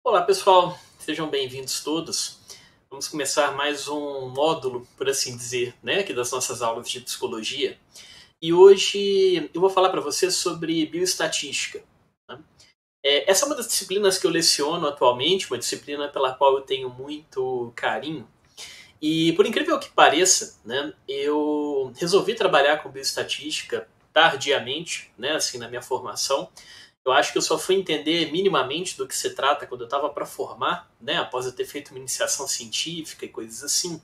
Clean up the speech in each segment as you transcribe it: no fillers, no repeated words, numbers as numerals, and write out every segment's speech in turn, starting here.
Olá pessoal, sejam bem-vindos todos. Vamos começar mais um módulo, por assim dizer, né, aqui das nossas aulas de psicologia. E hoje eu vou falar para vocês sobre bioestatística. Né? Essa é uma das disciplinas que eu leciono atualmente, uma disciplina pela qual eu tenho muito carinho. E por incrível que pareça, né, eu resolvi trabalhar com bioestatística tardiamente, né, assim, na minha formação. Eu acho que eu só fui entender minimamente do que se trata quando eu estava para formar, né, após eu ter feito uma iniciação científica e coisas assim.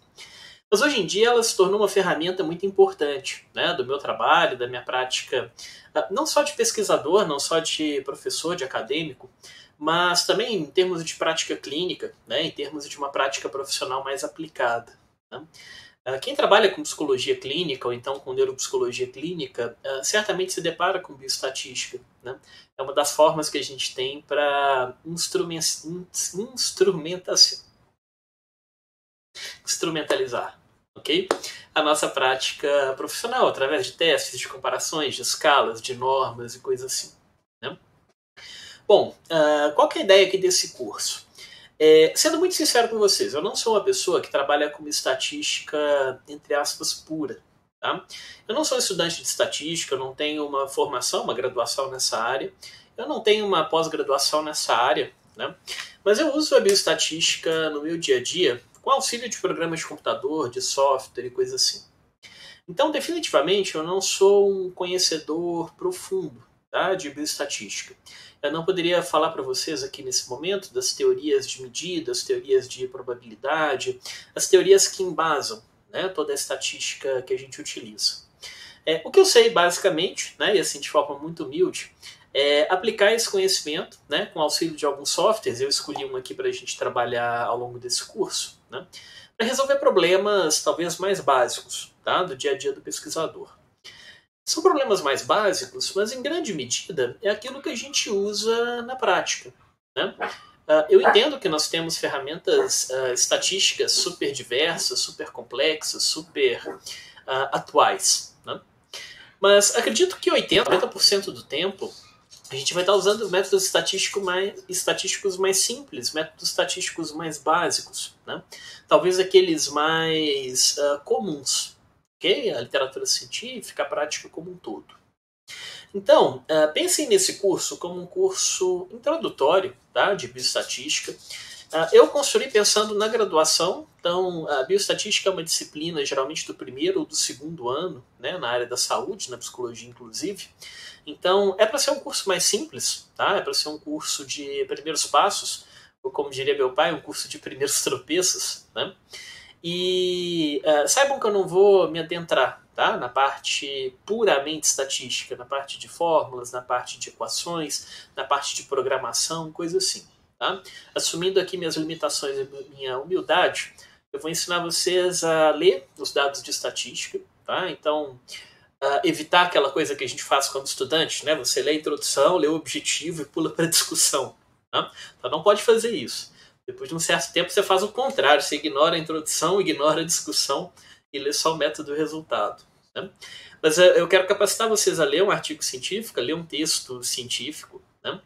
Mas hoje em dia ela se tornou uma ferramenta muito importante, né, do meu trabalho, da minha prática, não só de pesquisador, não só de professor, de acadêmico, mas também em termos de prática clínica, né, em termos de uma prática profissional mais aplicada. Né? Quem trabalha com psicologia clínica ou então com neuropsicologia clínica certamente se depara com bioestatística. Né? É uma das formas que a gente tem para instrumentalizar, ok? A nossa prática profissional através de testes, de comparações, de escalas, de normas e coisas assim. Né? Bom, qual que é a ideia aqui desse curso? Sendo muito sincero com vocês, eu não sou uma pessoa que trabalha com estatística, entre aspas, pura. Tá? Eu não sou estudante de estatística, eu não tenho uma formação, uma graduação nessa área, eu não tenho uma pós-graduação nessa área, né? Mas eu uso a bioestatística no meu dia a dia com auxílio de programas de computador, de software e coisas assim. Então, definitivamente, eu não sou um conhecedor profundo, tá, de bioestatística. Eu não poderia falar para vocês aqui nesse momento das teorias de medidas, teorias de probabilidade, as teorias que embasam, né, toda a estatística que a gente utiliza. O que eu sei, basicamente, né, e assim de forma muito humilde, é aplicar esse conhecimento, né, com auxílio de alguns softwares. Eu escolhi um aqui para a gente trabalhar ao longo desse curso, né, para resolver problemas talvez mais básicos, tá, do dia a dia do pesquisador. São problemas mais básicos, mas em grande medida é aquilo que a gente usa na prática. Né? Eu entendo que nós temos ferramentas estatísticas super diversas, super complexas, super atuais. Né? Mas acredito que 80% do tempo a gente vai estar usando métodos estatísticos mais simples, métodos estatísticos mais básicos. Né? Talvez aqueles mais comuns. Okay? A literatura científica, a prática como um todo. Então, pensem nesse curso como um curso introdutório, tá, de bioestatística. Eu construí pensando na graduação, então a bioestatística é uma disciplina geralmente do primeiro ou do segundo ano, né, na área da saúde, na psicologia inclusive. Então é para ser um curso mais simples, tá? É para ser um curso de primeiros passos, ou como diria meu pai, um curso de primeiros tropeços, né? E saibam que eu não vou me adentrar, tá, na parte puramente estatística, na parte de fórmulas, na parte de equações, na parte de programação, coisa assim. Tá? Assumindo aqui minhas limitações e minha humildade, eu vou ensinar vocês a ler os dados de estatística. Tá? Então, evitar aquela coisa que a gente faz como estudante, né? Você lê a introdução, lê o objetivo e pula para a discussão. Tá? Então não pode fazer isso. Depois de um certo tempo você faz o contrário, você ignora a introdução, ignora a discussão e lê só o método e o resultado. Né? Mas eu quero capacitar vocês a ler um artigo científico, a ler um texto científico, né?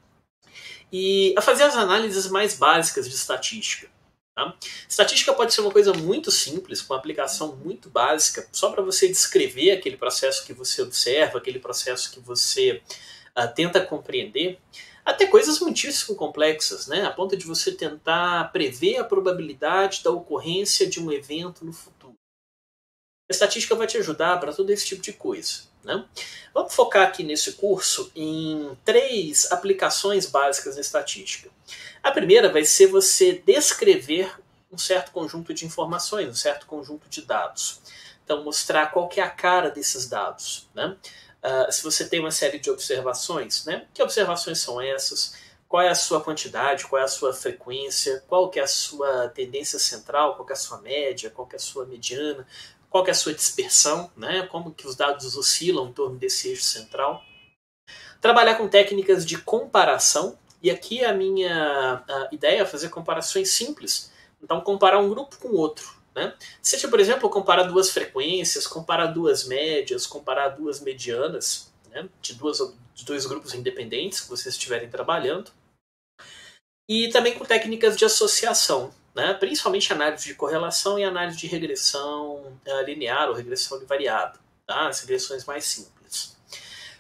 E a fazer as análises mais básicas de estatística. Tá? Estatística pode ser uma coisa muito simples, com uma aplicação muito básica, só para você descrever aquele processo que você observa, aquele processo que você tenta compreender, até coisas muitíssimo complexas, né? A ponto de você tentar prever a probabilidade da ocorrência de um evento no futuro. A estatística vai te ajudar para todo esse tipo de coisa. Né? Vamos focar aqui nesse curso em 3 aplicações básicas da estatística. A primeira vai ser você descrever um certo conjunto de informações, um certo conjunto de dados. Então, mostrar qual que é a cara desses dados. Né? Se você tem uma série de observações, né? Que observações são essas? Qual é a sua quantidade? Qual é a sua frequência? Qual que é a sua tendência central? Qual que é a sua média? Qual que é a sua mediana? Qual que é a sua dispersão? Né? Como que os dados oscilam em torno desse eixo central? Trabalhar com técnicas de comparação. E aqui a minha ideia é fazer comparações simples. Então, comparar um grupo com outro. Né? Seja, por exemplo, comparar 2 frequências, comparar 2 médias, comparar 2 medianas, né? de 2 grupos independentes que vocês estiverem trabalhando. E também com técnicas de associação, né? Principalmente análise de correlação e análise de regressão linear ou regressão variada, tá? As regressões mais simples.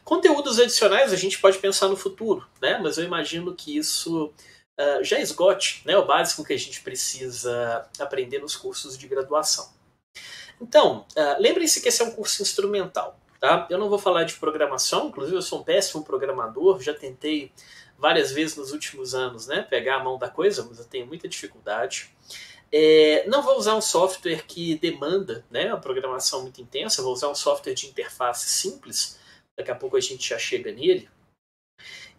Conteúdos adicionais a gente pode pensar no futuro, né? Mas eu imagino que isso já esgote, né, o básico que a gente precisa aprender nos cursos de graduação. Então, lembrem-se que esse é um curso instrumental. Tá? Eu não vou falar de programação, inclusive eu sou um péssimo programador, já tentei várias vezes nos últimos anos, né, pegar a mão da coisa, mas eu tenho muita dificuldade. Não vou usar um software que demanda, né, uma programação muito intensa, vou usar um software de interface simples, daqui a pouco a gente já chega nele.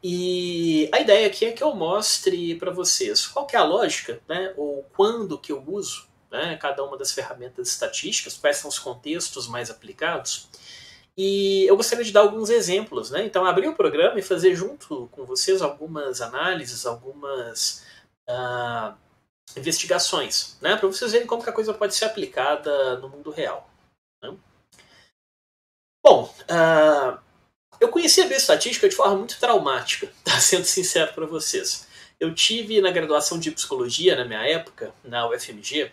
E a ideia aqui é que eu mostre para vocês qual que é a lógica, né, ou quando que eu uso, né, cada uma das ferramentas estatísticas, quais são os contextos mais aplicados. E eu gostaria de dar alguns exemplos, né? Então, abrir o programa e fazer junto com vocês algumas análises, algumas investigações, né? Para vocês verem como que a coisa pode ser aplicada no mundo real. Né? Bom, eu conheci a bioestatística de forma muito traumática, tá? Sendo sincero para vocês. Eu tive na graduação de psicologia, na minha época, na UFMG,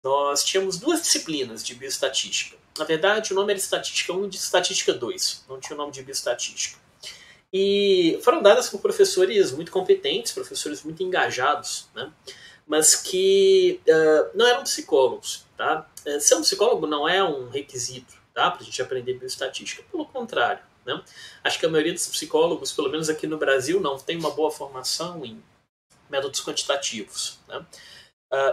nós tínhamos duas disciplinas de bioestatística. Na verdade, o nome era Estatística 1 e Estatística 2. Não tinha o nome de bioestatística. E foram dadas por professores muito competentes, professores muito engajados, né? Mas que não eram psicólogos. Tá? Ser um psicólogo não é um requisito, tá? Para a gente aprender bioestatística. Pelo contrário. Né? Acho que a maioria dos psicólogos, pelo menos aqui no Brasil, não tem uma boa formação em métodos quantitativos. Né?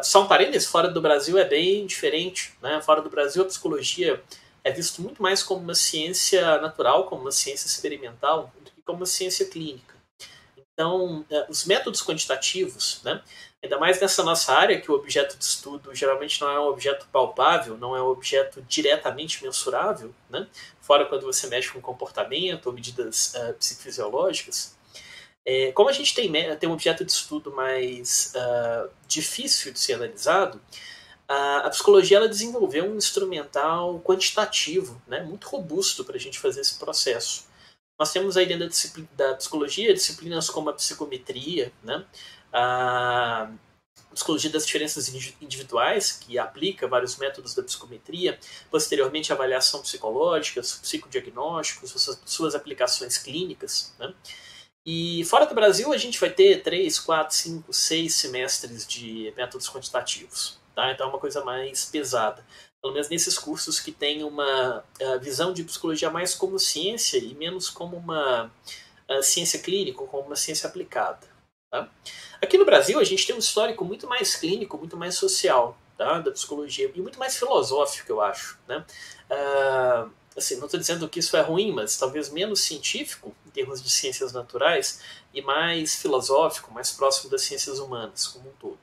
Só um parênteses, fora do Brasil é bem diferente. Né? Fora do Brasil, a psicologia é vista muito mais como uma ciência natural, como uma ciência experimental, do que como uma ciência clínica. Então, os métodos quantitativos, né? Ainda mais nessa nossa área, que o objeto de estudo geralmente não é um objeto palpável, não é um objeto diretamente mensurável, né? Fora quando você mexe com comportamento ou medidas psicofisiológicas. Como a gente tem um objeto de estudo mais difícil de ser analisado, a psicologia ela desenvolveu um instrumental quantitativo, né, muito robusto para a gente fazer esse processo. Nós temos aí dentro da psicologia disciplinas como a psicometria, né, a psicologia das diferenças individuais, que aplica vários métodos da psicometria, posteriormente a avaliação psicológica, psicodiagnósticos, suas aplicações clínicas, né? E fora do Brasil a gente vai ter 3, 4, 5, 6 semestres de métodos quantitativos. Tá? Então é uma coisa mais pesada. Pelo menos nesses cursos que tem uma visão de psicologia mais como ciência e menos como uma ciência clínica, como uma ciência aplicada. Tá? Aqui no Brasil a gente tem um histórico muito mais clínico, muito mais social, tá? Da psicologia e muito mais filosófico, eu acho. Né? Assim, não estou dizendo que isso é ruim, mas talvez menos científico em termos de ciências naturais e mais filosófico, mais próximo das ciências humanas como um todo.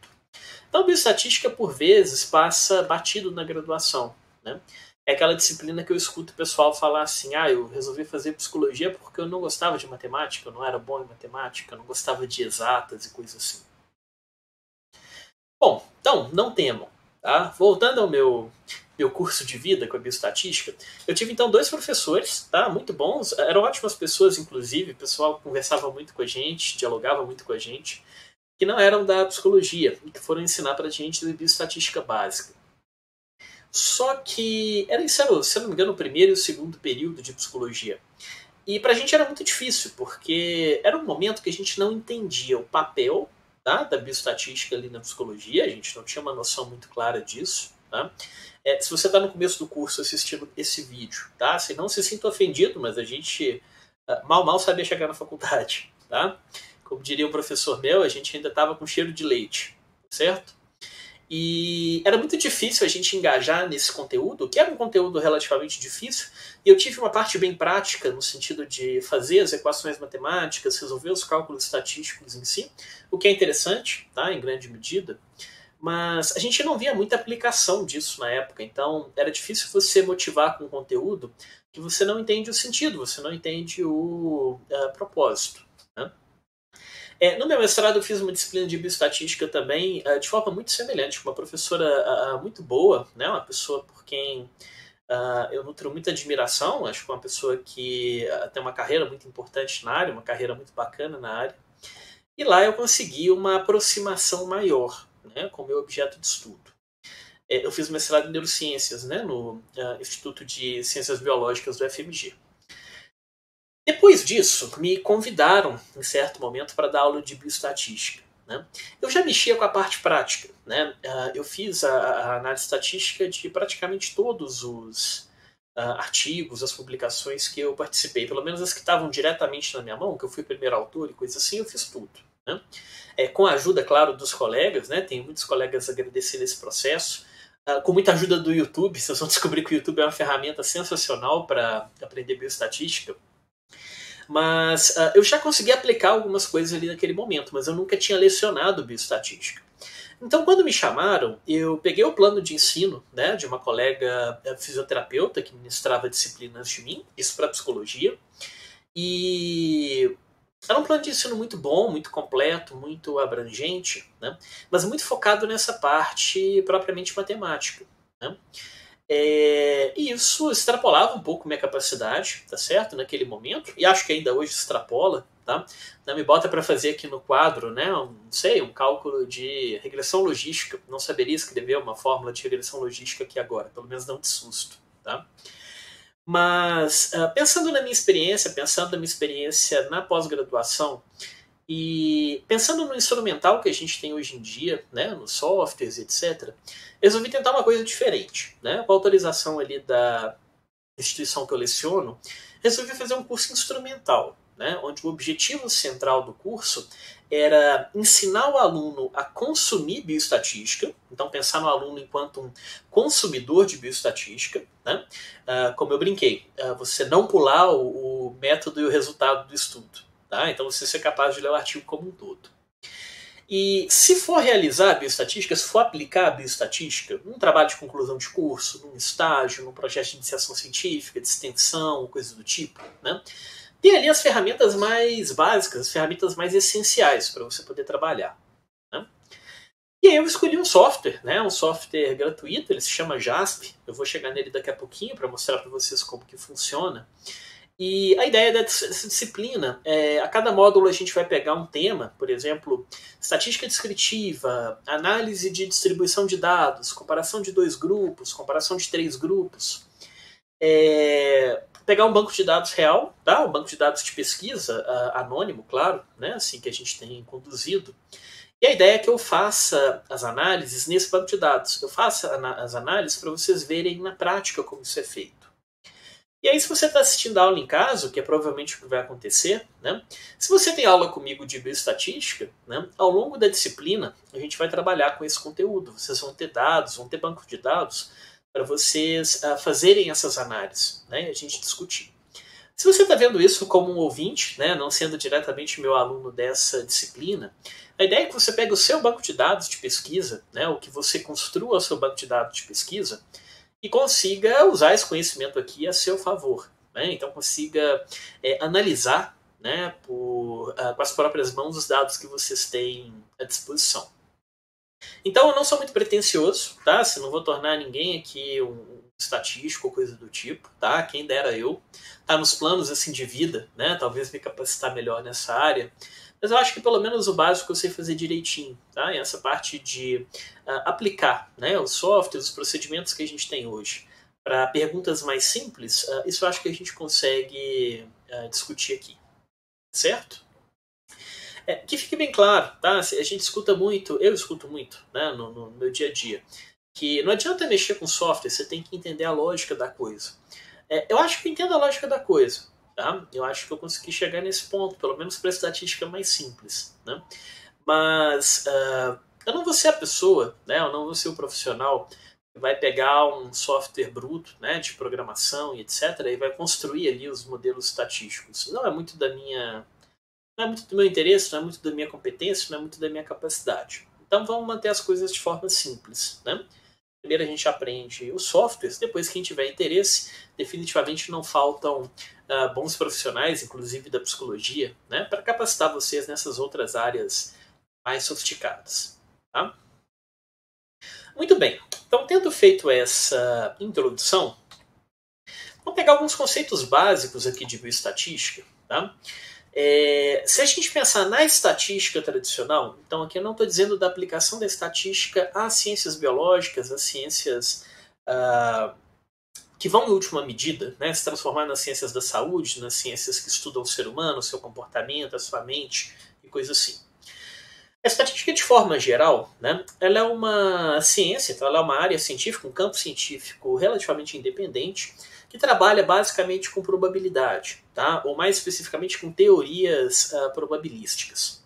Então, a bioestatística, por vezes, passa batido na graduação. Né? É aquela disciplina que eu escuto o pessoal falar assim, eu resolvi fazer psicologia porque eu não gostava de matemática, eu não era bom em matemática, eu não gostava de exatas e coisas assim. Bom, então, não temam. Tá? Voltando ao meu curso de vida com a bioestatística, eu tive então 2 professores, tá? Muito bons, eram ótimas pessoas, inclusive, o pessoal conversava muito com a gente, dialogava muito com a gente, que não eram da psicologia e que foram ensinar pra gente a bioestatística básica. Só que isso era, se eu não me engano, o primeiro e o segundo período de psicologia. E pra gente era muito difícil, porque era um momento que a gente não entendia o papel, tá, da bioestatística ali na psicologia, a gente não tinha uma noção muito clara disso. Tá? Se você está no começo do curso assistindo esse vídeo, tá? Se não se sinta ofendido, mas a gente mal sabia chegar na faculdade. Tá? Como diria um professor meu, a gente ainda estava com cheiro de leite, certo? E era muito difícil a gente engajar nesse conteúdo, que era um conteúdo relativamente difícil, e eu tive uma parte bem prática, no sentido de fazer as equações matemáticas, resolver os cálculos estatísticos em si, o que é interessante, tá, em grande medida, mas a gente não via muita aplicação disso na época, então era difícil você motivar com um conteúdo que você não entende o sentido, você não entende o propósito. Né? No meu mestrado eu fiz uma disciplina de bioestatística também de forma muito semelhante, com uma professora muito boa, né? Uma pessoa por quem eu nutro muita admiração, acho que é uma pessoa que tem uma carreira muito importante na área, uma carreira muito bacana na área. E lá eu consegui uma aproximação maior, né, com o meu objeto de estudo. Eu fiz mestrado em neurociências, né, no Instituto de Ciências Biológicas do FMG. Depois disso, me convidaram, em certo momento, para dar aula de bioestatística. Né? Eu já mexia com a parte prática. Né? Eu fiz a análise estatística de praticamente todos os artigos, as publicações que eu participei, pelo menos as que estavam diretamente na minha mão, que eu fui primeiro autor e coisa assim, eu fiz tudo. Né? Com a ajuda, claro, dos colegas, né? Tenho muitos colegas a agradecer nesse processo, com muita ajuda do YouTube. Vocês vão descobrir que o YouTube é uma ferramenta sensacional para aprender bioestatística. Mas eu já consegui aplicar algumas coisas ali naquele momento, mas eu nunca tinha lecionado bioestatística. Então, quando me chamaram, eu peguei o plano de ensino, né, de uma colega fisioterapeuta que ministrava disciplinas de mim, isso para psicologia, e era um plano de ensino muito bom, muito completo, muito abrangente, né, mas muito focado nessa parte propriamente matemática. Né. E isso extrapolava um pouco minha capacidade, tá certo? Naquele momento, e acho que ainda hoje extrapola, tá? Não me bota para fazer aqui no quadro, né? Um cálculo de regressão logística. Não saberia escrever uma fórmula de regressão logística aqui agora, pelo menos não de susto, tá? Mas pensando na minha experiência na pós-graduação, e pensando no instrumental que a gente tem hoje em dia, né, nos softwares, etc., resolvi tentar uma coisa diferente. Né? Com a autorização ali da instituição que eu leciono, resolvi fazer um curso instrumental, né, onde o objetivo central do curso era ensinar o aluno a consumir bioestatística, então pensar no aluno enquanto um consumidor de bioestatística, né? Como eu brinquei, você não pular o método e o resultado do estudo. Tá? Então você ser capaz de ler o artigo como um todo. E se for realizar a bioestatística, se for aplicar a bioestatística num trabalho de conclusão de curso, num estágio, num projeto de iniciação científica, de extensão, coisa do tipo, né? Tem ali as ferramentas mais básicas, as ferramentas mais essenciais para você poder trabalhar. Né? E aí eu escolhi um software, né? Um software gratuito, ele se chama JASP. Eu vou chegar nele daqui a pouquinho para mostrar para vocês como que funciona. E a ideia dessa disciplina é, a cada módulo a gente vai pegar um tema, por exemplo, estatística descritiva, análise de distribuição de dados, comparação de 2 grupos, comparação de 3 grupos. Pegar um banco de dados real, tá? Um banco de dados de pesquisa, anônimo, claro, né? Assim que a gente tem conduzido. E a ideia é que eu faça as análises nesse banco de dados. Eu faça as análises para vocês verem na prática como isso é feito. E aí, se você está assistindo a aula em casa, que é provavelmente o que vai acontecer, né? Se você tem aula comigo de bioestatística, né, ao longo da disciplina, a gente vai trabalhar com esse conteúdo. Vocês vão ter dados, vão ter banco de dados para vocês fazerem essas análises, né, e a gente discutir. Se você está vendo isso como um ouvinte, né, não sendo diretamente meu aluno dessa disciplina, a ideia é que você pegue o seu banco de dados de pesquisa, né, ou que você construa o seu banco de dados de pesquisa, e consiga usar esse conhecimento aqui a seu favor. Né? Então consiga analisar, né, com as próprias mãos os dados que vocês têm à disposição. Então eu não sou muito pretencioso, tá? Se não vou tornar ninguém aqui um estatístico ou coisa do tipo, tá? Quem dera eu. Tá nos planos assim de vida, né? Talvez me capacitar melhor nessa área. Mas eu acho que pelo menos o básico eu sei fazer direitinho, tá? E essa parte de aplicar, né, os softwares, os procedimentos que a gente tem hoje para perguntas mais simples, isso eu acho que a gente consegue discutir aqui, certo? Que fique bem claro, tá? A gente escuta muito, eu escuto muito, né, no meu dia a dia, que não adianta mexer com software, você tem que entender a lógica da coisa. Eu acho que eu entendo a lógica da coisa. Tá? Eu acho que eu consegui chegar nesse ponto, pelo menos para a estatística mais simples. Né? Mas eu não vou ser a pessoa, né? Eu não vou ser o profissional que vai pegar um software bruto, né, de programação e etc. e vai construir ali os modelos estatísticos. Não é muito não é muito do meu interesse, não é muito da minha competência, não é muito da minha capacidade. Então vamos manter as coisas de forma simples. Né? Primeiro a gente aprende os softwares, depois quem tiver interesse, definitivamente não faltam bons profissionais, inclusive da psicologia, né, para capacitar vocês nessas outras áreas mais sofisticadas. Tá? Muito bem, então tendo feito essa introdução, vamos pegar alguns conceitos básicos aqui de bioestatística. Tá? Se a gente pensar na estatística tradicional, então aqui eu não estou dizendo da aplicação da estatística às ciências biológicas, às ciências que vão, em última medida, né, se transformar nas ciências da saúde, nas ciências que estudam o ser humano, o seu comportamento, a sua mente e coisas assim. A estatística, de forma geral, né, ela é uma ciência, então ela é uma área científica, um campo científico relativamente independente, que trabalha basicamente com probabilidade, tá? Ou mais especificamente com teorias probabilísticas.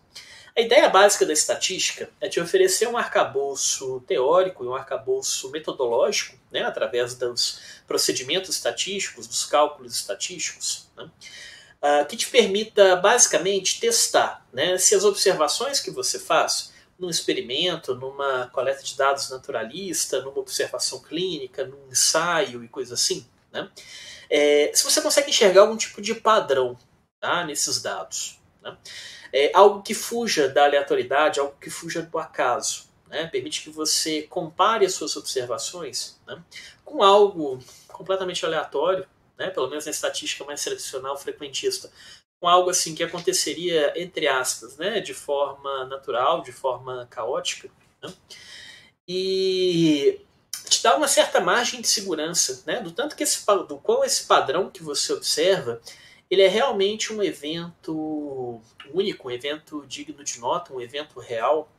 A ideia básica da estatística é de oferecer um arcabouço teórico e um arcabouço metodológico, né, através dos procedimentos estatísticos, dos cálculos estatísticos, né, que te permita basicamente testar, né, se as observações que você faz num experimento, numa coleta de dados naturalista, numa observação clínica, num ensaio e coisa assim, né, se você consegue enxergar algum tipo de padrão, tá, nesses dados. Né, algo que fuja da aleatoriedade, algo que fuja do acaso. Né, permite que você compare as suas observações, né, com algo completamente aleatório, né, pelo menos na estatística mais tradicional, frequentista, com algo assim que aconteceria, entre aspas, né, de forma natural, de forma caótica, né, e te dá uma certa margem de segurança, né, do tanto que do qual esse padrão que você observa ele é realmente um evento único, um evento digno de nota, um evento real.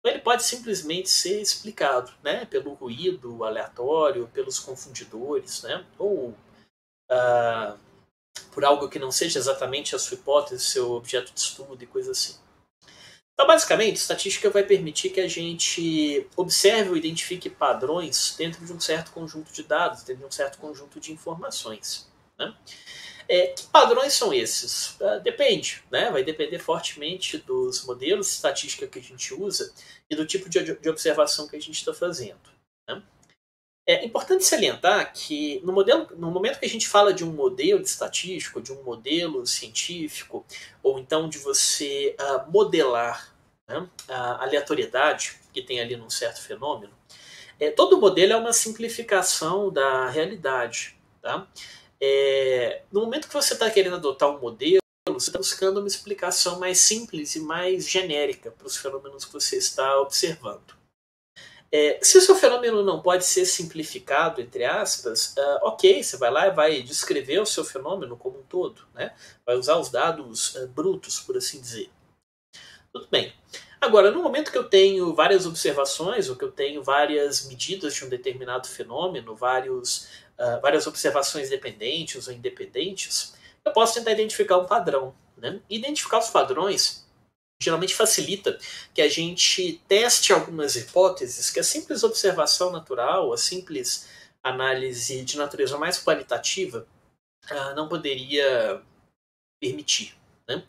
Ou ele pode simplesmente ser explicado, né, pelo ruído aleatório, pelos confundidores, né, ou por algo que não seja exatamente a sua hipótese, seu objeto de estudo e coisa assim. Então, basicamente, a estatística vai permitir que a gente observe ou identifique padrões dentro de um certo conjunto de dados, dentro de um certo conjunto de informações. Né? Que padrões são esses? Depende, né? Vai depender fortemente dos modelos de estatística que a gente usa e do tipo de observação que a gente está fazendo. Né? É importante salientar que no momento que a gente fala de um modelo estatístico, de um modelo científico, ou então de você modelar, né, a aleatoriedade que tem ali num certo fenômeno, todo modelo é uma simplificação da realidade. Tá? No momento que você está querendo adotar um modelo, você está buscando uma explicação mais simples e mais genérica para os fenômenos que você está observando. Se o seu fenômeno não pode ser simplificado, entre aspas, ok, você vai lá e vai descrever o seu fenômeno como um todo, né? Vai usar os dados brutos, por assim dizer. Tudo bem. Agora, no momento que eu tenho várias observações, ou que eu tenho várias medidas de um determinado fenômeno, várias observações dependentes ou independentes, eu posso tentar identificar um padrão. Né? Identificar os padrões geralmente facilita que a gente teste algumas hipóteses que a simples observação natural, a simples análise de natureza mais qualitativa não poderia permitir. Né?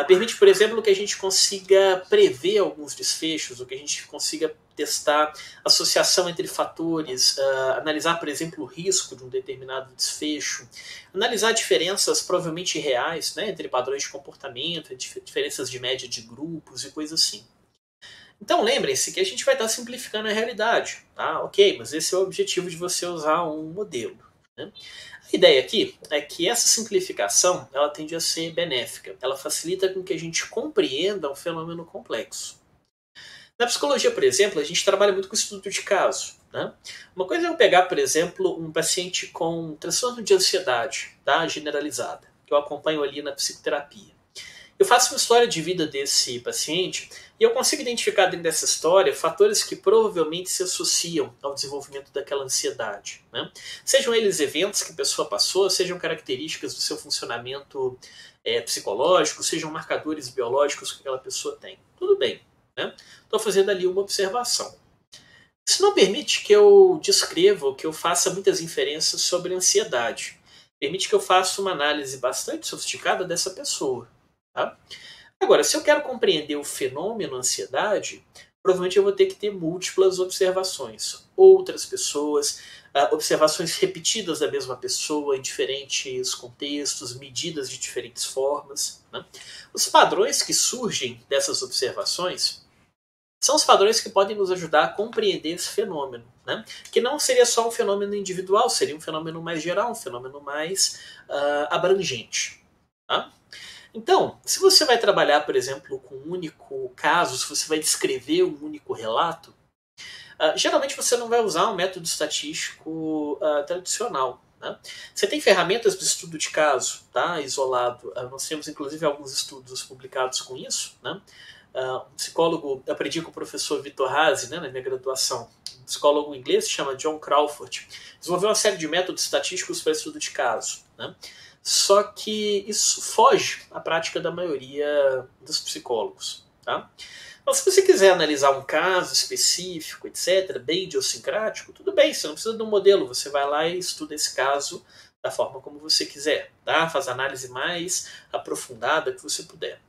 Permite, por exemplo, que a gente consiga prever alguns desfechos, ou que a gente consiga testar associação entre fatores, analisar, por exemplo, o risco de um determinado desfecho, analisar diferenças provavelmente reais, né, entre padrões de comportamento, diferenças de média de grupos e coisas assim. Então lembrem-se que a gente vai estar simplificando a realidade. Tá? Ok, mas esse é o objetivo de você usar um modelo. Né? A ideia aqui é que essa simplificação ela tende a ser benéfica. Ela facilita com que a gente compreenda um fenômeno complexo. Na psicologia, por exemplo, a gente trabalha muito com estudo de caso. Né? Uma coisa é eu pegar, por exemplo, um paciente com transtorno de ansiedade, tá? Generalizada, que eu acompanho ali na psicoterapia. Eu faço uma história de vida desse paciente e eu consigo identificar dentro dessa história fatores que provavelmente se associam ao desenvolvimento daquela ansiedade. Né? Sejam eles eventos que a pessoa passou, sejam características do seu funcionamento psicológico, sejam marcadores biológicos que aquela pessoa tem. Tudo bem. Estou fazendo ali uma observação. Isso não permite que eu descreva ou que eu faça muitas inferências sobre a ansiedade. Permite que eu faça uma análise bastante sofisticada dessa pessoa. Tá? Agora, se eu quero compreender o fenômeno ansiedade, provavelmente eu vou ter que ter múltiplas observações. Outras pessoas, observações repetidas da mesma pessoa em diferentes contextos, medidas de diferentes formas. Né? Os padrões que surgem dessas observações são os padrões que podem nos ajudar a compreender esse fenômeno. Né? Que não seria só um fenômeno individual, seria um fenômeno mais geral, um fenômeno mais abrangente. Tá? Então, se você vai trabalhar, por exemplo, com um único caso, se você vai descrever um único relato, geralmente você não vai usar um método estatístico tradicional. Né? Você tem ferramentas de estudo de caso, tá? Isolado. Nós temos inclusive alguns estudos publicados com isso. Né? Um psicólogo, eu aprendi com o professor Vitor Haase, né, na minha graduação. Um psicólogo inglês se chama John Crawford. Desenvolveu uma série de métodos estatísticos para estudo de caso. Né? Só que isso foge à prática da maioria dos psicólogos. Tá? Então, se você quiser analisar um caso específico, etc., bem idiosincrático, tudo bem, você não precisa de um modelo, você vai lá e estuda esse caso da forma como você quiser, tá? Faz a análise mais aprofundada que você puder.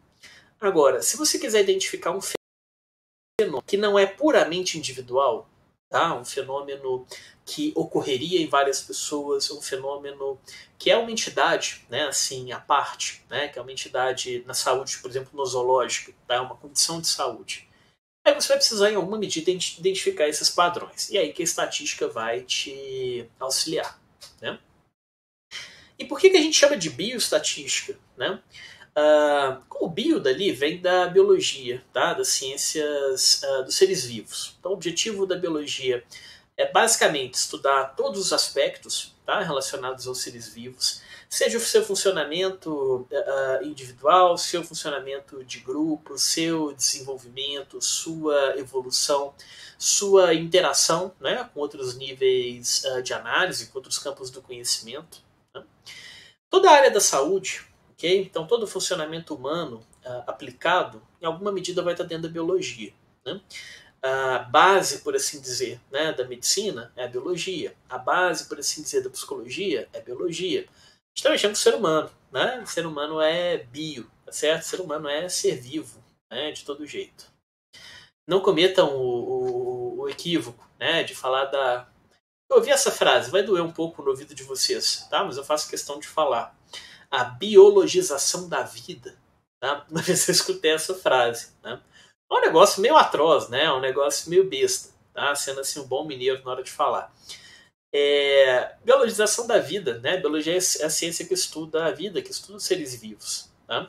Agora, se você quiser identificar um fenômeno que não é puramente individual, tá? Um fenômeno que ocorreria em várias pessoas, um fenômeno que é uma entidade, né, assim, à parte, né, que é uma entidade na saúde, por exemplo, nosológica, tá? Uma condição de saúde. Aí você vai precisar, em alguma medida, identificar esses padrões. E aí que a estatística vai te auxiliar. Né? E por que a gente chama de bioestatística? Né? O bio dali vem da biologia, tá? Das ciências dos seres vivos. Então, o objetivo da biologia é basicamente estudar todos os aspectos, tá, relacionados aos seres vivos, seja o seu funcionamento individual, seu funcionamento de grupo, seu desenvolvimento, sua evolução, sua interação, né, com outros níveis de análise, com outros campos do conhecimento. Né? Toda a área da saúde, okay? Então todo o funcionamento humano aplicado, em alguma medida vai estar dentro da biologia. Né? A base, por assim dizer, né, da medicina é a biologia. A base, por assim dizer, da psicologia é a biologia. A gente está mexendo com o ser humano. Né? O ser humano é bio, tá certo? O ser humano é ser vivo, né, de todo jeito. Não cometam o equívoco, né, de falar da... Eu ouvi essa frase, vai doer um pouco no ouvido de vocês, tá? Mas eu faço questão de falar. A biologização da vida. Tá? Uma vez eu escutei essa frase, né? É um negócio meio atroz, né? É um negócio meio besta, tá? Sendo assim um bom mineiro na hora de falar. Biologização da vida, né? Biologia é a ciência que estuda a vida, que estuda os seres vivos. Tá?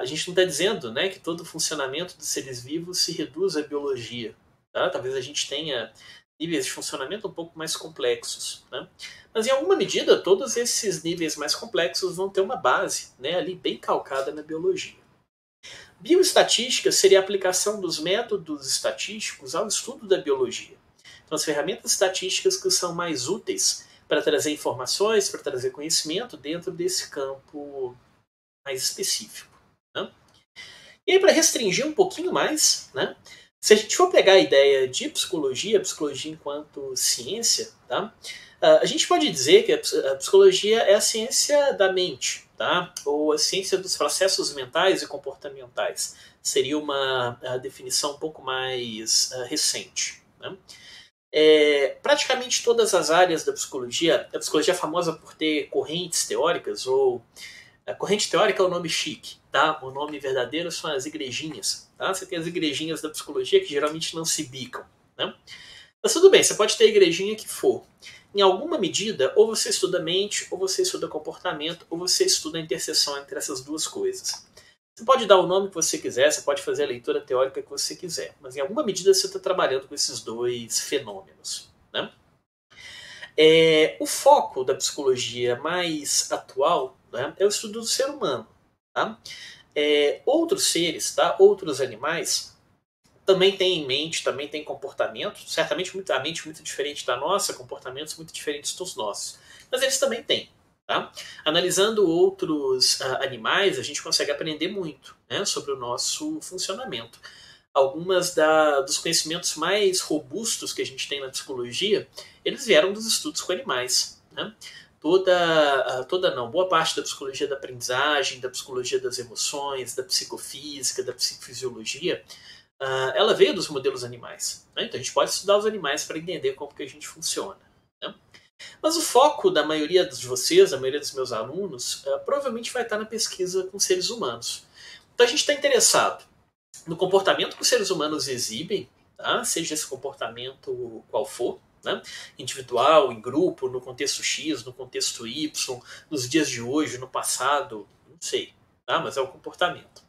A gente não está dizendo, né, que todo o funcionamento dos seres vivos se reduz à biologia. Tá? Talvez a gente tenha níveis de funcionamento um pouco mais complexos. Né? Mas em alguma medida, todos esses níveis mais complexos vão ter uma base, né, ali bem calcada na biologia. Bioestatística seria a aplicação dos métodos estatísticos ao estudo da biologia. Então, as ferramentas estatísticas que são mais úteis para trazer informações, para trazer conhecimento dentro desse campo mais específico. Né? E aí, para restringir um pouquinho mais, né, se a gente for pegar a ideia de psicologia enquanto ciência, tá, a gente pode dizer que a psicologia é a ciência da mente, tá? Ou a ciência dos processos mentais e comportamentais. Seria uma definição um pouco mais recente. Né? Praticamente todas as áreas da psicologia, a psicologia é famosa por ter correntes teóricas, ou a corrente teórica é o nome chique, tá? O nome verdadeiro são as igrejinhas. Tá? Você tem as igrejinhas da psicologia que geralmente não se bicam. Né? Mas tudo bem, você pode ter a igrejinha que for. Em alguma medida, ou você estuda mente, ou você estuda comportamento, ou você estuda a interseção entre essas duas coisas. Você pode dar o nome que você quiser, você pode fazer a leitura teórica que você quiser, mas em alguma medida você está trabalhando com esses dois fenômenos. Né? O foco da psicologia mais atual, né, é o estudo do ser humano. Tá? Outros seres, tá? Outros animais, também tem em mente, também tem comportamento, certamente a mente muito diferente da nossa, comportamentos muito diferentes dos nossos, mas eles também têm. Tá? Analisando outros animais, a gente consegue aprender muito, né, sobre o nosso funcionamento. Algumas dos conhecimentos mais robustos que a gente tem na psicologia, eles vieram dos estudos com animais. Né? Boa parte da psicologia da aprendizagem, da psicologia das emoções, da psicofísica, da psicofisiologia, ela veio dos modelos animais. Né? Então a gente pode estudar os animais para entender como que a gente funciona. Né? Mas o foco da maioria de vocês, da maioria dos meus alunos, provavelmente vai estar na pesquisa com seres humanos. Então a gente está interessado no comportamento que os seres humanos exibem, tá? Seja esse comportamento qual for, né? Individual, em grupo, no contexto X, no contexto Y, nos dias de hoje, no passado, não sei. tá? Mas é o comportamento.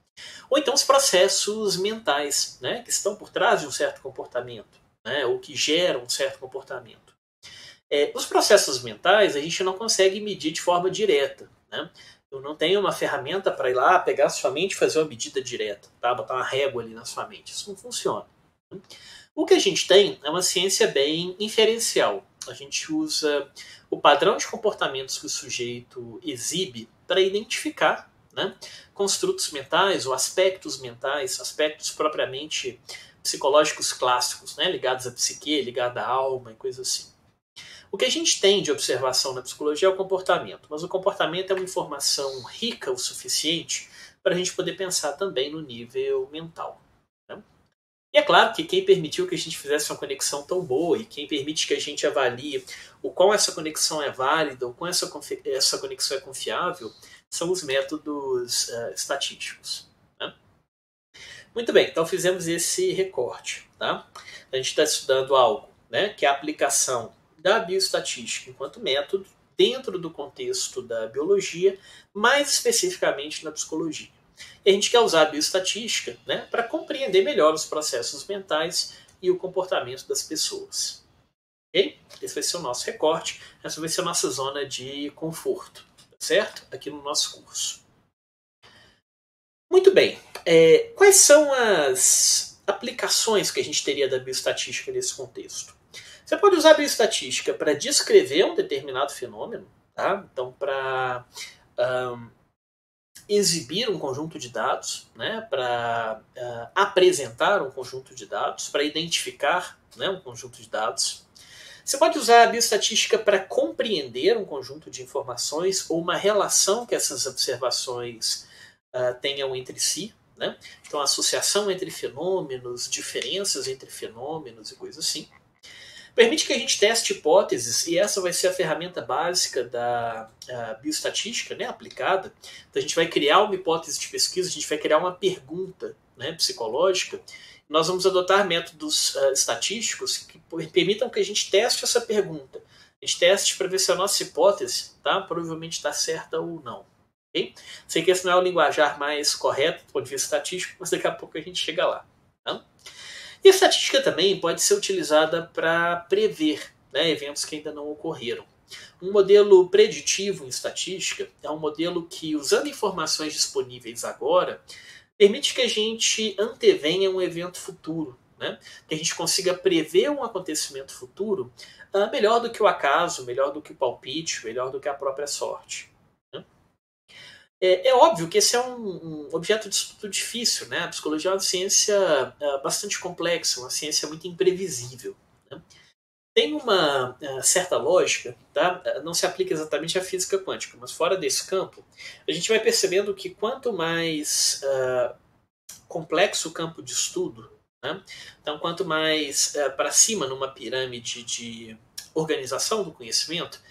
Ou então os processos mentais, né? Que estão por trás de um certo comportamento, né? Ou que geram um certo comportamento. Os processos mentais a gente não consegue medir de forma direta, né? Eu não tenho uma ferramenta para ir lá, pegar a sua mente e fazer uma medida direta, tá? Botar uma régua ali na sua mente. Isso não funciona. O que a gente tem é uma ciência bem inferencial. A gente usa o padrão de comportamentos que o sujeito exibe para identificar, né, construtos mentais ou aspectos mentais, aspectos propriamente psicológicos clássicos, né, ligados à psique, ligados à alma e coisas assim. O que a gente tem de observação na psicologia é o comportamento, mas o comportamento é uma informação rica o suficiente para a gente poder pensar também no nível mental. Né? E é claro que quem permitiu que a gente fizesse uma conexão tão boa e quem permite que a gente avalie o quão essa conexão é válida, o quão essa conexão é confiável, são os métodos estatísticos. Né? Muito bem, então fizemos esse recorte. Tá? A gente está estudando algo, né, que é a aplicação da bioestatística enquanto método dentro do contexto da biologia, mais especificamente na psicologia. E a gente quer usar a bioestatística, né, para compreender melhor os processos mentais e o comportamento das pessoas. Okay? Esse vai ser o nosso recorte, essa vai ser a nossa zona de conforto, certo? Aqui no nosso curso. Muito bem. Quais são as aplicações que a gente teria da bioestatística nesse contexto? Você pode usar a bioestatística para descrever um determinado fenômeno, tá? Então, para exibir um conjunto de dados, né? Para apresentar um conjunto de dados, para identificar, né, um conjunto de dados. Você pode usar a bioestatística para compreender um conjunto de informações ou uma relação que essas observações tenham entre si. Né? Então, associação entre fenômenos, diferenças entre fenômenos e coisas assim. Permite que a gente teste hipóteses, e essa vai ser a ferramenta básica da bioestatística, né, aplicada. Então a gente vai criar uma hipótese de pesquisa, a gente vai criar uma pergunta, né, psicológica. Nós vamos adotar métodos estatísticos que permitam que a gente teste essa pergunta. A gente teste para ver se a nossa hipótese provavelmente está certa ou não. Okay? Sei que esse não é o linguajar mais correto do ponto de vista estatístico, mas daqui a pouco a gente chega lá. Tá? E a estatística também pode ser utilizada para prever, né, eventos que ainda não ocorreram. Um modelo preditivo em estatística é um modelo que, usando informações disponíveis agora, permite que a gente antevenha um evento futuro, né? Que a gente consiga prever um acontecimento futuro melhor do que o acaso, melhor do que o palpite, melhor do que a própria sorte. É óbvio que esse é um objeto de estudo difícil, né? A psicologia é uma ciência bastante complexa, uma ciência muito imprevisível. Né? Tem uma certa lógica, tá? Não se aplica exatamente à física quântica, mas fora desse campo, a gente vai percebendo que quanto mais complexo o campo de estudo, né? Então quanto mais para cima numa pirâmide de organização do conhecimento,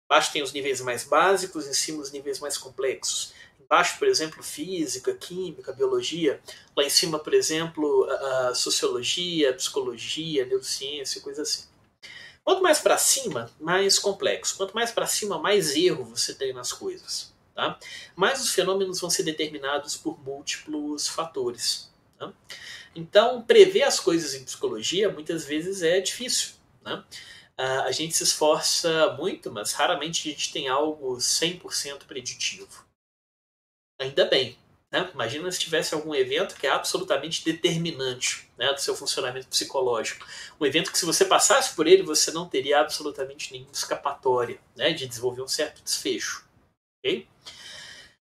embaixo tem os níveis mais básicos, em cima os níveis mais complexos. Embaixo, por exemplo, física, química, biologia. Lá em cima, por exemplo, a sociologia, psicologia, neurociência, coisa assim. Quanto mais para cima, mais complexo. Quanto mais para cima, mais erro você tem nas coisas. Tá? Mais os fenômenos vão ser determinados por múltiplos fatores. Tá? Então, prever as coisas em psicologia muitas vezes é difícil. Né? A gente se esforça muito, mas raramente a gente tem algo 100% preditivo. Ainda bem. Né? Imagina se tivesse algum evento que é absolutamente determinante, né, do seu funcionamento psicológico. Um evento que, se você passasse por ele, você não teria absolutamente nenhuma escapatória, né, de desenvolver um certo desfecho. Okay?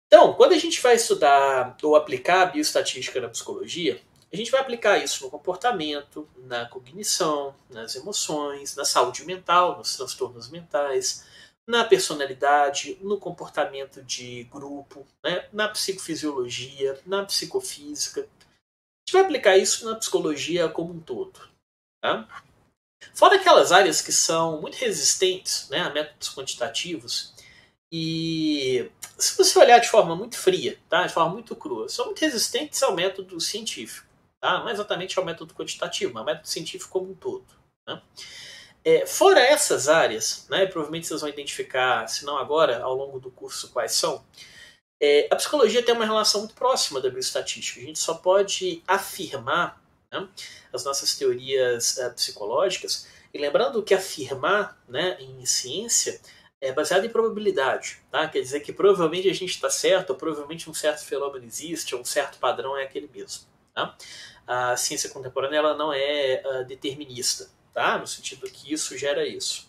Então, quando a gente vai estudar ou aplicar a bioestatística na psicologia, a gente vai aplicar isso no comportamento, na cognição, nas emoções, na saúde mental, nos transtornos mentais, na personalidade, no comportamento de grupo, né, na psicofisiologia, na psicofísica. A gente vai aplicar isso na psicologia como um todo. Tá? Fora aquelas áreas que são muito resistentes, né, a métodos quantitativos, e se você olhar de forma muito fria, tá, de forma muito crua, são muito resistentes ao método científico. Tá? Não exatamente ao método quantitativo, mas ao método científico como um todo. Né? Fora essas áreas, né, provavelmente vocês vão identificar, se não agora, ao longo do curso, quais são. A psicologia tem uma relação muito próxima da bioestatística. A gente só pode afirmar, né, as nossas teorias psicológicas, e lembrando que afirmar, né, em ciência é baseado em probabilidade. Tá? Quer dizer que provavelmente a gente está certo, ou provavelmente um certo fenômeno existe, ou um certo padrão é aquele mesmo. Tá? A ciência contemporânea ela não é determinista, tá? No sentido que isso gera isso.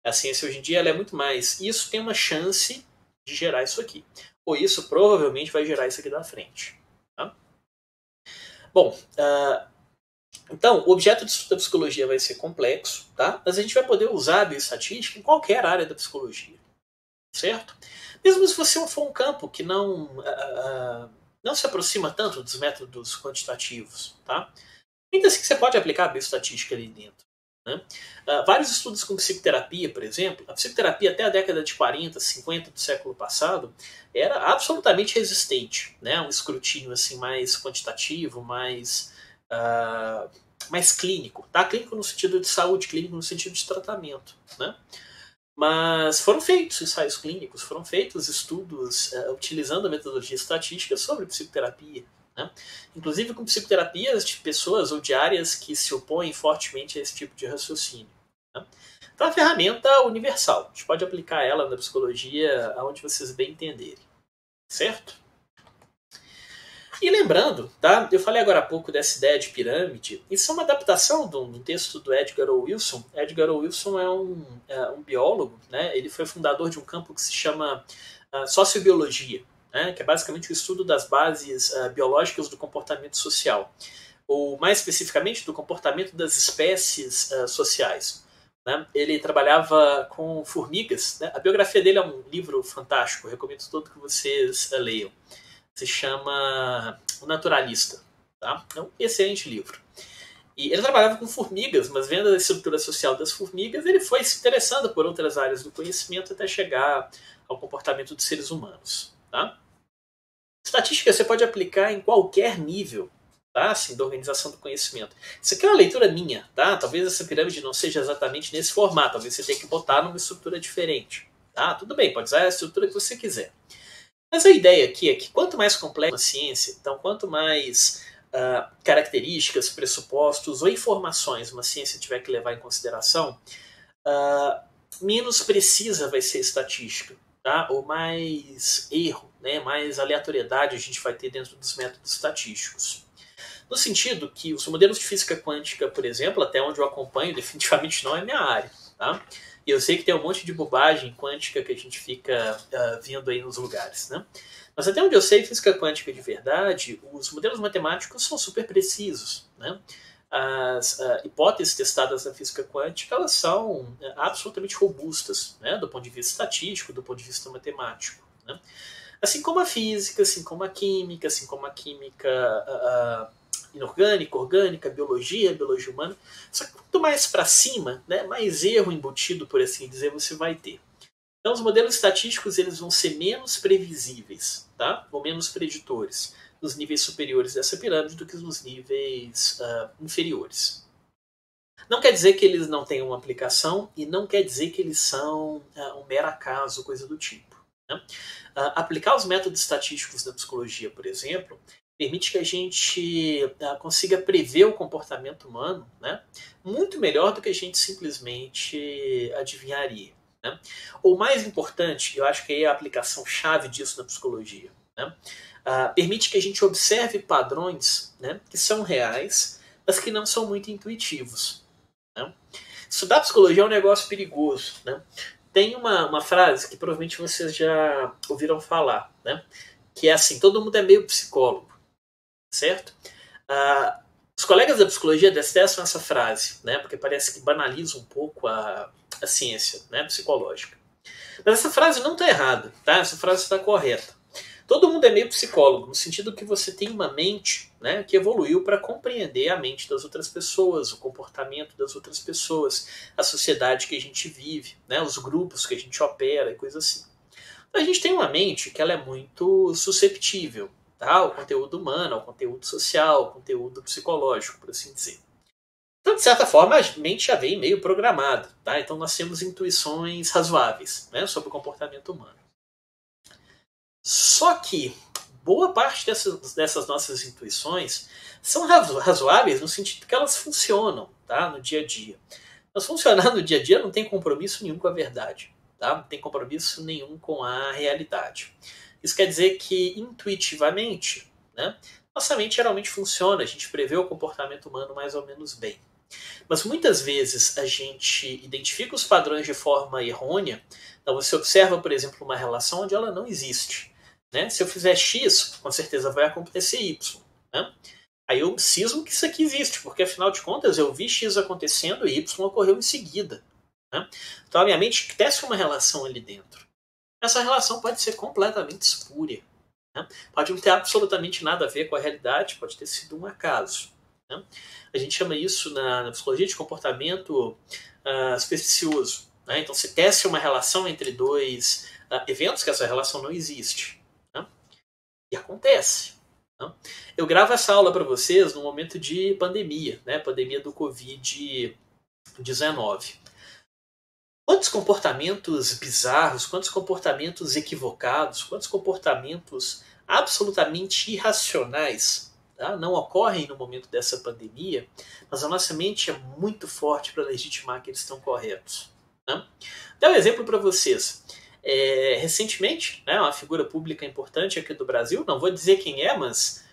A ciência hoje em dia ela é muito mais. Isso tem uma chance de gerar isso aqui. Ou isso provavelmente vai gerar isso aqui da frente. Tá? Bom, então o objeto de estudo da psicologia vai ser complexo, tá? Mas a gente vai poder usar a bioestatística em qualquer área da psicologia, certo? Mesmo se você for um campo que não se aproxima tanto dos métodos quantitativos, tá? Ainda assim você pode aplicar a bioestatística ali dentro. Né? Vários estudos com psicoterapia, por exemplo, a psicoterapia até a década de 40, 50 do século passado era absolutamente resistente, né? Um escrutínio assim, mais quantitativo, mais clínico. Tá? Clínico no sentido de saúde, clínico no sentido de tratamento. Né? Mas foram feitos ensaios clínicos, foram feitos estudos utilizando a metodologia estatística sobre psicoterapia. Né? Inclusive com psicoterapias de pessoas ou de áreas que se opõem fortemente a esse tipo de raciocínio. Né? Então é uma ferramenta universal. A gente pode aplicar ela na psicologia aonde vocês bem entenderem. Certo? E lembrando, tá? Eu falei agora há pouco dessa ideia de pirâmide. Isso é uma adaptação de um texto do Edgar O. Wilson. Edgar O. Wilson é um biólogo. Né? Ele foi fundador de um campo que se chama sociobiologia. Né, que é basicamente o estudo das bases biológicas do comportamento social, ou mais especificamente do comportamento das espécies sociais. Né? Ele trabalhava com formigas. Né? A biografia dele é um livro fantástico, recomendo todo que vocês leiam. Se chama O Naturalista. Tá? É um excelente livro. E ele trabalhava com formigas, mas vendo a estrutura social das formigas, ele foi se interessando por outras áreas do conhecimento até chegar ao comportamento dos seres humanos. Tá? Estatística você pode aplicar em qualquer nível, tá? Assim, da organização do conhecimento. Isso aqui é uma leitura minha, tá? Talvez essa pirâmide não seja exatamente nesse formato, talvez você tenha que botar numa estrutura diferente. Tá? Tudo bem, pode usar a estrutura que você quiser. Mas a ideia aqui é que quanto mais complexa a ciência, então quanto mais características, pressupostos ou informações uma ciência tiver que levar em consideração, menos precisa vai ser a estatística. Tá? Ou mais erro, né? Mais aleatoriedade a gente vai ter dentro dos métodos estatísticos. No sentido que os modelos de física quântica, por exemplo, até onde eu acompanho, definitivamente não é minha área. Tá? E eu sei que tem um monte de bobagem quântica que a gente fica vendo aí nos lugares. Né? Mas até onde eu sei, física quântica de verdade, os modelos matemáticos são super precisos. Né? As hipóteses testadas na física quântica elas são absolutamente robustas, né, do ponto de vista estatístico, do ponto de vista matemático. Né? Assim como a física, assim como a química inorgânica, orgânica, biologia humana. Só que quanto mais para cima, né, mais erro embutido, por assim dizer, você vai ter. Então os modelos estatísticos eles vão ser menos previsíveis, tá? Ou menos preditores nos níveis superiores dessa pirâmide do que nos níveis inferiores. Não quer dizer que eles não tenham uma aplicação e não quer dizer que eles são um mero acaso, coisa do tipo. Né? Aplicar os métodos estatísticos da psicologia, por exemplo, permite que a gente consiga prever o comportamento humano, né, muito melhor do que a gente simplesmente adivinharia. Né? Ou mais importante, eu acho que aí é a aplicação chave disso na psicologia. Né? Permite que a gente observe padrões, né, que são reais, mas que não são muito intuitivos. Né? Estudar psicologia é um negócio perigoso. Né? Tem uma frase que provavelmente vocês já ouviram falar, né? Que é assim, todo mundo é meio psicólogo, certo? Os colegas da psicologia detestam essa frase, né? Porque parece que banaliza um pouco a ciência, né, psicológica. Mas essa frase não está errada, tá? Essa frase está correta. Todo mundo é meio psicólogo, no sentido que você tem uma mente, né, que evoluiu para compreender a mente das outras pessoas, o comportamento das outras pessoas, a sociedade que a gente vive, né, os grupos que a gente opera e coisas assim. Então a gente tem uma mente que ela é muito susceptível, tá, ao conteúdo humano, ao conteúdo social, ao conteúdo psicológico, por assim dizer. Então, de certa forma, a mente já vem meio programada. Tá? Então nós temos intuições razoáveis, né, sobre o comportamento humano. Só que boa parte dessas nossas intuições são razoáveis no sentido que elas funcionam, tá? No dia a dia. Mas funcionar no dia a dia não tem compromisso nenhum com a verdade, tá? Não tem compromisso nenhum com a realidade. Isso quer dizer que intuitivamente, né, nossa mente geralmente funciona, a gente prevê o comportamento humano mais ou menos bem. Mas muitas vezes a gente identifica os padrões de forma errônea. Então você observa, por exemplo, uma relação onde ela não existe. Né? Se eu fizer X, com certeza vai acontecer Y. Né? Aí eu cismo que isso aqui existe, porque afinal de contas eu vi X acontecendo e Y ocorreu em seguida. Né? Então a minha mente tece uma relação ali dentro. Essa relação pode ser completamente espúria. Né? Pode não ter absolutamente nada a ver com a realidade, pode ter sido um acaso. Né? A gente chama isso na psicologia de comportamento supersticioso. Né? Então se tece uma relação entre dois eventos que essa relação não existe. Né? E acontece. Né? Eu gravo essa aula para vocês no momento de pandemia, né? Pandemia do Covid-19. Quantos comportamentos bizarros, quantos comportamentos equivocados, quantos comportamentos absolutamente irracionais, tá, não ocorrem no momento dessa pandemia, mas a nossa mente é muito forte para legitimar que eles estão corretos. Né? Vou dar um exemplo para vocês. Recentemente, né, uma figura pública importante aqui do Brasil, não vou dizer quem é, mas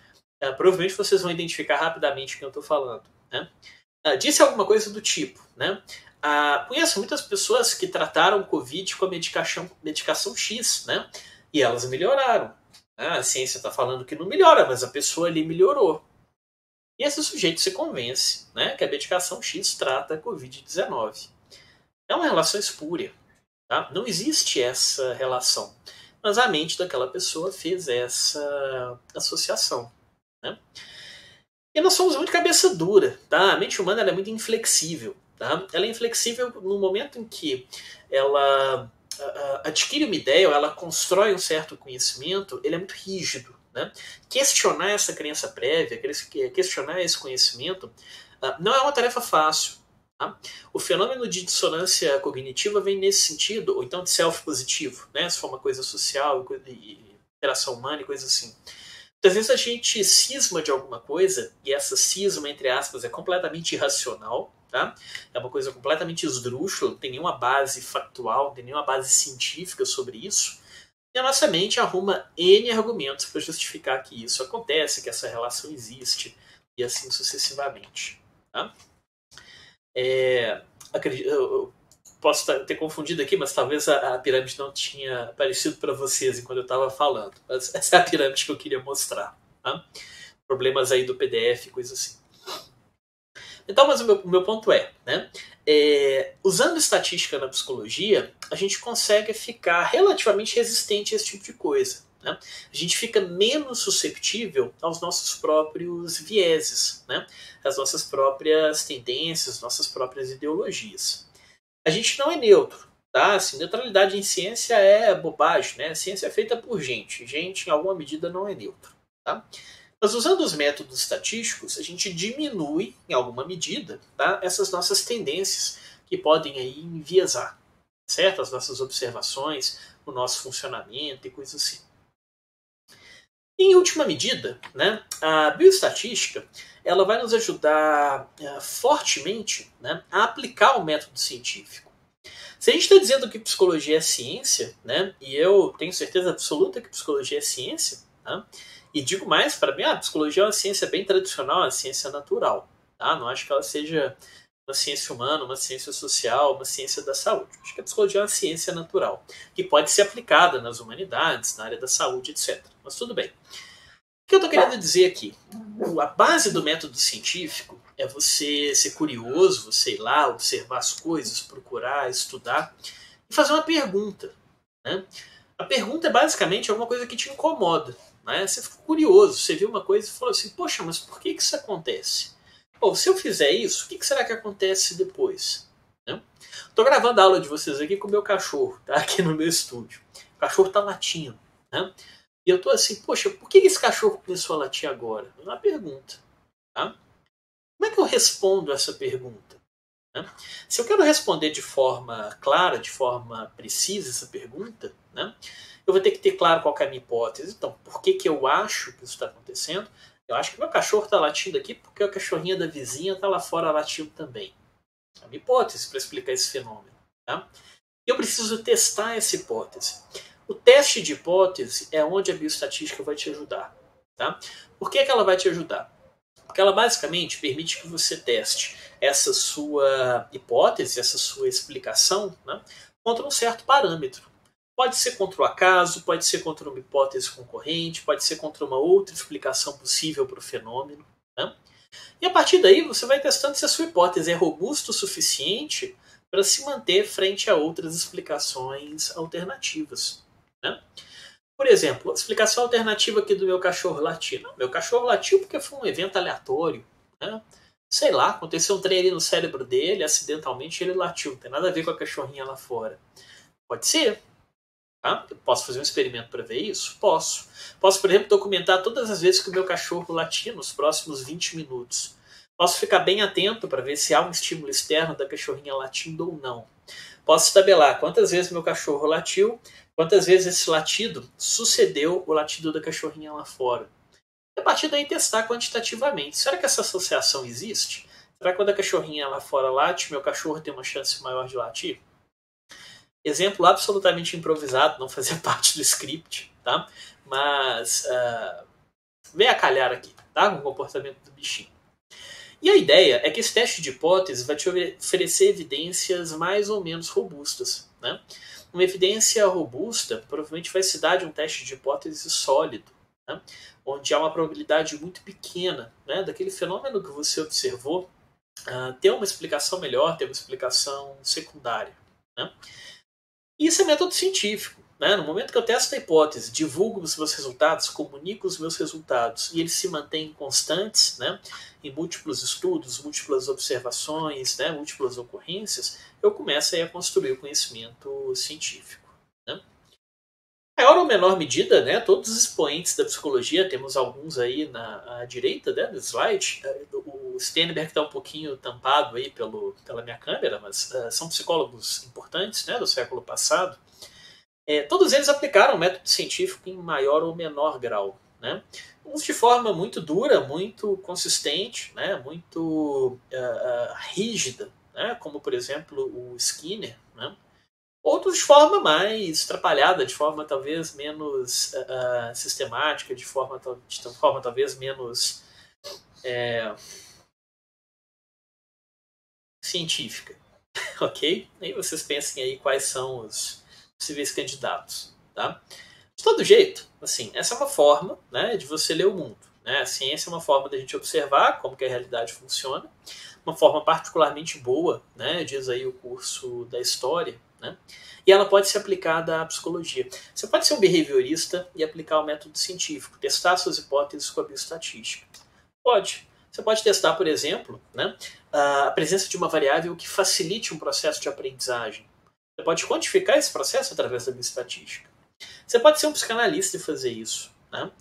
provavelmente vocês vão identificar rapidamente quem eu estou falando. Né? Disse alguma coisa do tipo, né? Conheço muitas pessoas que trataram o Covid com a medicação X, né? E elas melhoraram. A ciência está falando que não melhora, mas a pessoa ali melhorou. E esse sujeito se convence, né, que a medicação X trata a Covid-19. É uma relação espúria. Tá? Não existe essa relação. Mas a mente daquela pessoa fez essa associação. Né? E nós somos muito cabeça dura. Tá? A mente humana ela é muito inflexível. Tá? Ela é inflexível no momento em que ela adquire uma ideia, ou ela constrói um certo conhecimento, ele é muito rígido. Né? Questionar essa crença prévia, questionar esse conhecimento, não é uma tarefa fácil. Tá? O fenômeno de dissonância cognitiva vem nesse sentido, ou então de self-positivo, né? Se for uma coisa social, interação humana e coisa assim. Às vezes a gente cisma de alguma coisa, e essa cisma, entre aspas, é completamente irracional, tá? É uma coisa completamente esdrúxula, não tem nenhuma base factual, não tem nenhuma base científica sobre isso. E a nossa mente arruma N argumentos para justificar que isso acontece, que essa relação existe, e assim sucessivamente. Tá? Eu posso ter confundido aqui, mas talvez a pirâmide não tinha aparecido para vocês enquanto eu estava falando. Mas essa é a pirâmide que eu queria mostrar. Tá? Problemas aí do PDF, coisa assim. Então, mas o meu ponto né? Usando estatística na psicologia, a gente consegue ficar relativamente resistente a esse tipo de coisa. Né? A gente fica menos susceptível aos nossos próprios vieses, né? Às nossas próprias tendências, nossas próprias ideologias. A gente não é neutro. Tá? Assim, neutralidade em ciência é bobagem. Né? A ciência é feita por gente. Gente, em alguma medida, não é neutro. Tá? Mas usando os métodos estatísticos, a gente diminui, em alguma medida, tá, essas nossas tendências que podem aí enviesar, certo? As nossas observações, o nosso funcionamento e coisas assim. Em última medida, né, a bioestatística ela vai nos ajudar fortemente, né, a aplicar o método científico. Se a gente está dizendo que psicologia é ciência, né, e eu tenho certeza absoluta que psicologia é ciência, tá? E digo mais, para mim, a psicologia é uma ciência bem tradicional, uma ciência natural. Tá? Não acho que ela seja uma ciência humana, uma ciência social, uma ciência da saúde. Acho que a psicologia é uma ciência natural, que pode ser aplicada nas humanidades, na área da saúde, etc. Mas tudo bem. O que eu estou querendo dizer aqui? A base do método científico é você ser curioso, você ir lá, observar as coisas, procurar, estudar e fazer uma pergunta. Né? A pergunta é basicamente alguma coisa que te incomoda. Né? Você ficou curioso, você viu uma coisa e falou assim, poxa, mas por que isso acontece? Ou se eu fizer isso, o que será que acontece depois? Estou gravando a aula de vocês aqui com o meu cachorro, tá? Aqui no meu estúdio. O cachorro está latindo. Né? E eu estou assim, poxa, por que esse cachorro começou a latir agora? É uma pergunta. Tá? Como é que eu respondo essa pergunta? Né? Se eu quero responder de forma clara, de forma precisa essa pergunta, né, eu vou ter que ter claro qual que é a minha hipótese. Então, por que eu acho que isso está acontecendo? Eu acho que meu cachorro está latindo aqui porque a cachorrinha da vizinha está lá fora latindo também. É uma hipótese para explicar esse fenômeno. Tá? E eu preciso testar essa hipótese. O teste de hipótese é onde a bioestatística vai te ajudar. Tá? Por que ela vai te ajudar? Porque ela basicamente permite que você teste essa sua hipótese, essa sua explicação, né, contra um certo parâmetro. Pode ser contra o acaso, pode ser contra uma hipótese concorrente, pode ser contra uma outra explicação possível para o fenômeno. Né? E a partir daí você vai testando se a sua hipótese é robusta o suficiente para se manter frente a outras explicações alternativas. Né? Por exemplo, a explicação alternativa aqui do meu cachorro latir. Não, meu cachorro latiu porque foi um evento aleatório. Né? Sei lá, aconteceu um trem ali no cérebro dele, acidentalmente ele latiu. Não tem nada a ver com a cachorrinha lá fora. Pode ser. Tá? Eu posso fazer um experimento para ver isso? Posso. Posso, por exemplo, documentar todas as vezes que o meu cachorro latir nos próximos 20 minutos. Posso ficar bem atento para ver se há um estímulo externo da cachorrinha latindo ou não. Posso tabelar quantas vezes meu cachorro latiu, quantas vezes esse latido sucedeu o latido da cachorrinha lá fora. E a partir daí testar quantitativamente. Será que essa associação existe? Será que quando a cachorrinha lá fora late, meu cachorro tem uma chance maior de latir? Exemplo absolutamente improvisado, não fazia parte do script, tá? Mas vem a calhar aqui, tá? Com o comportamento do bichinho. E a ideia é que esse teste de hipótese vai te oferecer evidências mais ou menos robustas. Né? Uma evidência robusta provavelmente vai se dar de um teste de hipótese sólido, né? Onde há uma probabilidade muito pequena, né, daquele fenômeno que você observou ter uma explicação melhor, ter uma explicação secundária. Né? E isso é método científico. Né? No momento que eu testo a hipótese, divulgo os meus resultados, comunico os meus resultados e eles se mantêm constantes, né, em múltiplos estudos, múltiplas observações, né, múltiplas ocorrências, eu começo aí a construir o conhecimento científico. Né? Em maior ou menor medida, né, todos os expoentes da psicologia, temos alguns aí à direita, né, do slide. O Sternberg está um pouquinho tampado aí pela minha câmera, mas são psicólogos importantes, né, do século passado. Todos eles aplicaram o método científico em maior ou menor grau. Né? Uns de forma muito dura, muito consistente, né? Muito rígida, né? Como, por exemplo, o Skinner. Né? Outros de forma mais atrapalhada, de forma talvez menos sistemática, de forma talvez menos científica. Ok? Aí vocês pensem aí quais são os possíveis candidatos. Tá? De todo jeito, assim, essa é uma forma, né, de você ler o mundo. Né? A ciência é uma forma da gente observar como que a realidade funciona, uma forma particularmente boa, né, diz aí o curso da história, né? E ela pode ser aplicada à psicologia. Você pode ser um behaviorista e aplicar o método científico, testar suas hipóteses com a bioestatística. Pode. Você pode testar, por exemplo, né, a presença de uma variável que facilite um processo de aprendizagem. Você pode quantificar esse processo através da bioestatística. Você pode ser um psicanalista e fazer isso. Né?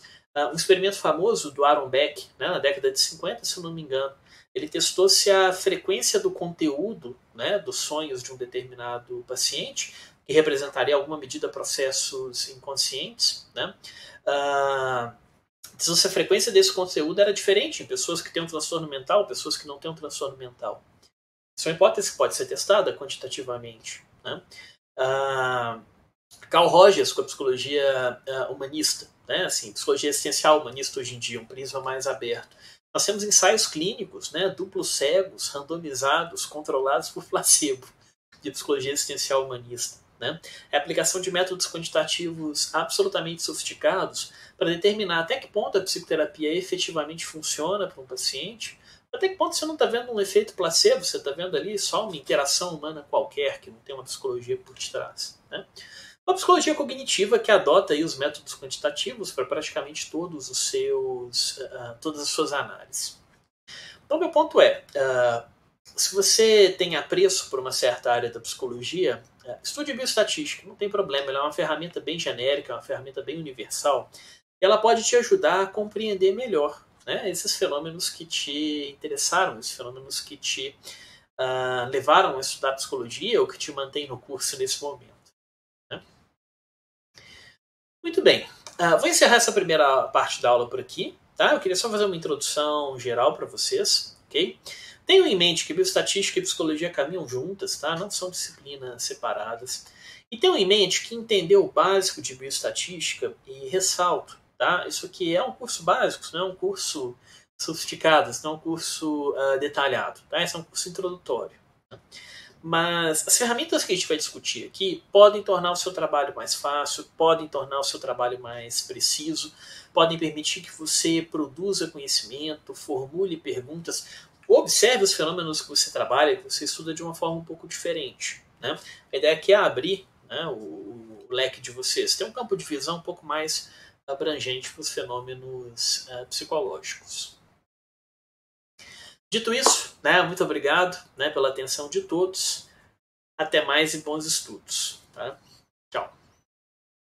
Um experimento famoso do Aaron Beck, né, na década de 50, se eu não me engano, ele testou se a frequência do conteúdo, né, dos sonhos de um determinado paciente, que representaria alguma medida processos inconscientes, né, se a frequência desse conteúdo era diferente em pessoas que têm um transtorno mental, pessoas que não têm um transtorno mental. Isso é uma hipótese que pode ser testada quantitativamente. Né? Carl Rogers, com a psicologia humanista, né? Assim, psicologia existencial humanista hoje em dia, um prisma mais aberto. Nós temos ensaios clínicos, né, duplos cegos, randomizados, controlados por placebo, de psicologia existencial humanista. Né? É a aplicação de métodos quantitativos absolutamente sofisticados para determinar até que ponto a psicoterapia efetivamente funciona para um paciente, até que ponto você não está vendo um efeito placebo, você está vendo ali só uma interação humana qualquer, que não tem uma psicologia por detrás. Né? Uma psicologia cognitiva que adota aí os métodos quantitativos para praticamente todas as suas análises. Então, meu ponto é, se você tem apreço por uma certa área da psicologia, estude bioestatística, não tem problema, ela é uma ferramenta bem genérica, uma ferramenta bem universal, e ela pode te ajudar a compreender melhor, né, esses fenômenos que te interessaram, esses fenômenos que te levaram a estudar psicologia ou que te mantêm no curso nesse momento. Né? Muito bem. Vou encerrar essa primeira parte da aula por aqui. Tá? Eu queria só fazer uma introdução geral para vocês. Ok? Tenham em mente que bioestatística e psicologia caminham juntas, tá? Não são disciplinas separadas. E tenham em mente que entender o básico de bioestatística, e ressalto, tá? Isso aqui é um curso básico, não é um curso sofisticado, não é um curso detalhado. Tá? Esse é um curso introdutório. Tá? Mas as ferramentas que a gente vai discutir aqui podem tornar o seu trabalho mais fácil, podem tornar o seu trabalho mais preciso, podem permitir que você produza conhecimento, formule perguntas, observe os fenômenos que você trabalha, que você estuda de uma forma um pouco diferente. Né? A ideia aqui é abrir, né, o leque de vocês, ter um campo de visão um pouco mais abrangente para os fenômenos psicológicos. Dito isso, né, muito obrigado, né, pela atenção de todos. Até mais e bons estudos. Tá?